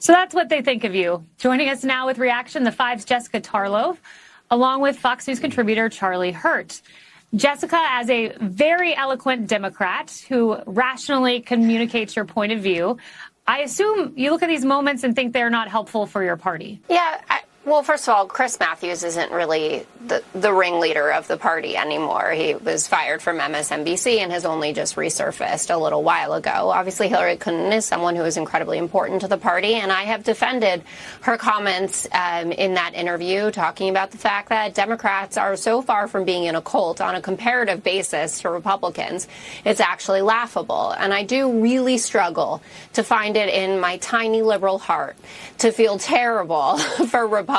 So that's what they think of you. Joining us now with reaction, the Five's Jessica Tarlov, along with Fox News contributor Charlie Hurt. Jessica, as a very eloquent Democrat who rationally communicates your point of view, I assume you look at these moments and think they're not helpful for your party. Yeah. Well, first of all, Chris Matthews isn't really the ringleader of the party anymore. He was fired from MSNBC and has only just resurfaced a little while ago. Obviously, Hillary Clinton is someone who is incredibly important to the party, and I have defended her comments in that interview, talking about the fact that Democrats are so far from being in a cult on a comparative basis to Republicans. It's actually laughable. And I do really struggle to find it in my tiny liberal heart to feel terrible for Republicans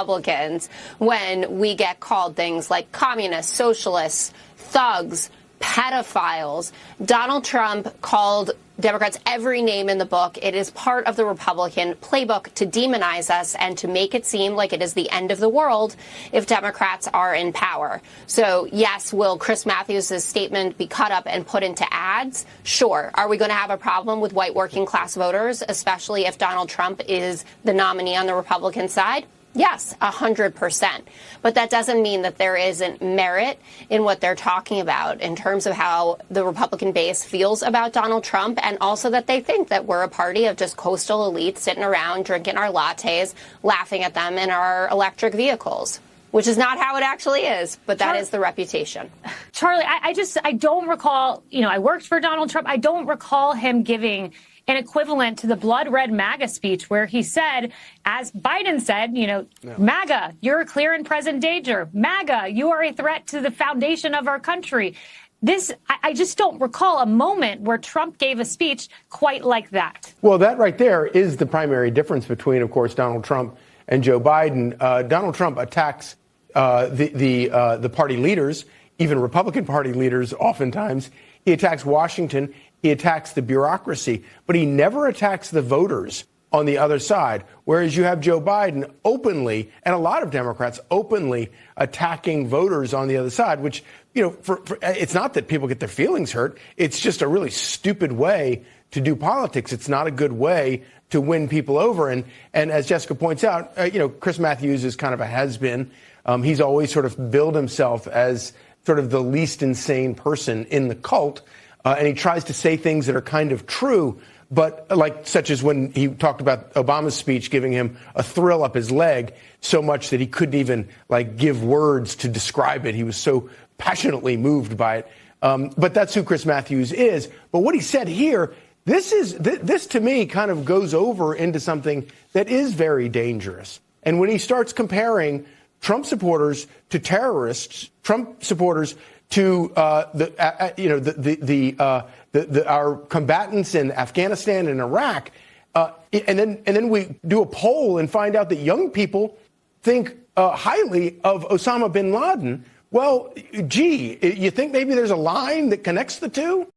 when we get called things like communists, socialists, thugs, pedophiles. Donald Trump called Democrats every name in the book. It is part of the Republican playbook to demonize us and to make it seem like it is the end of the world if Democrats are in power. So, yes, will Chris Matthews' statement be cut up and put into ads? Sure. Are we going to have a problem with white working class voters, especially if Donald Trump is the nominee on the Republican side? Yes, 100%. But that doesn't mean that there isn't merit in what they're talking about in terms of how the Republican base feels about Donald Trump, and also that they think that we're a party of just coastal elites sitting around drinking our lattes, laughing at them in our electric vehicles, which is not how it actually is, but that is the reputation. Charlie, I don't recall, I worked for Donald Trump. I don't recall him giving an equivalent to the blood red MAGA speech where he said, as Biden said, MAGA, you're a clear and present danger. MAGA, you are a threat to the foundation of our country. I just don't recall a moment where Trump gave a speech quite like that. Well, that right there is the primary difference between, of course, Donald Trump and Joe Biden. Donald Trump attacks the party leaders, even Republican Party leaders oftentimes. He attacks Washington. He attacks the bureaucracy, but he never attacks the voters on the other side, whereas you have Joe Biden openly, and a lot of Democrats openly attacking voters on the other side, which, it's not that people get their feelings hurt. It's just a really stupid way to do politics. It's not a good way to win people over. And as Jessica points out, Chris Matthews is kind of a has-been. He's always sort of billed himself as sort of the least insane person in the cult. And he tries to say things that are kind of true, but such as when he talked about Obama's speech giving him a thrill up his leg so much that he couldn't even give words to describe it. He was so passionately moved by it. But that's who Chris Matthews is. But what he said here, this to me kind of goes over into something that is very dangerous. And when he starts comparing Trump supporters to terrorists, Trump supporters to our combatants in Afghanistan and Iraq, and then we do a poll and find out that young people think highly of Osama bin Laden. Well, gee, you think maybe there's a line that connects the two?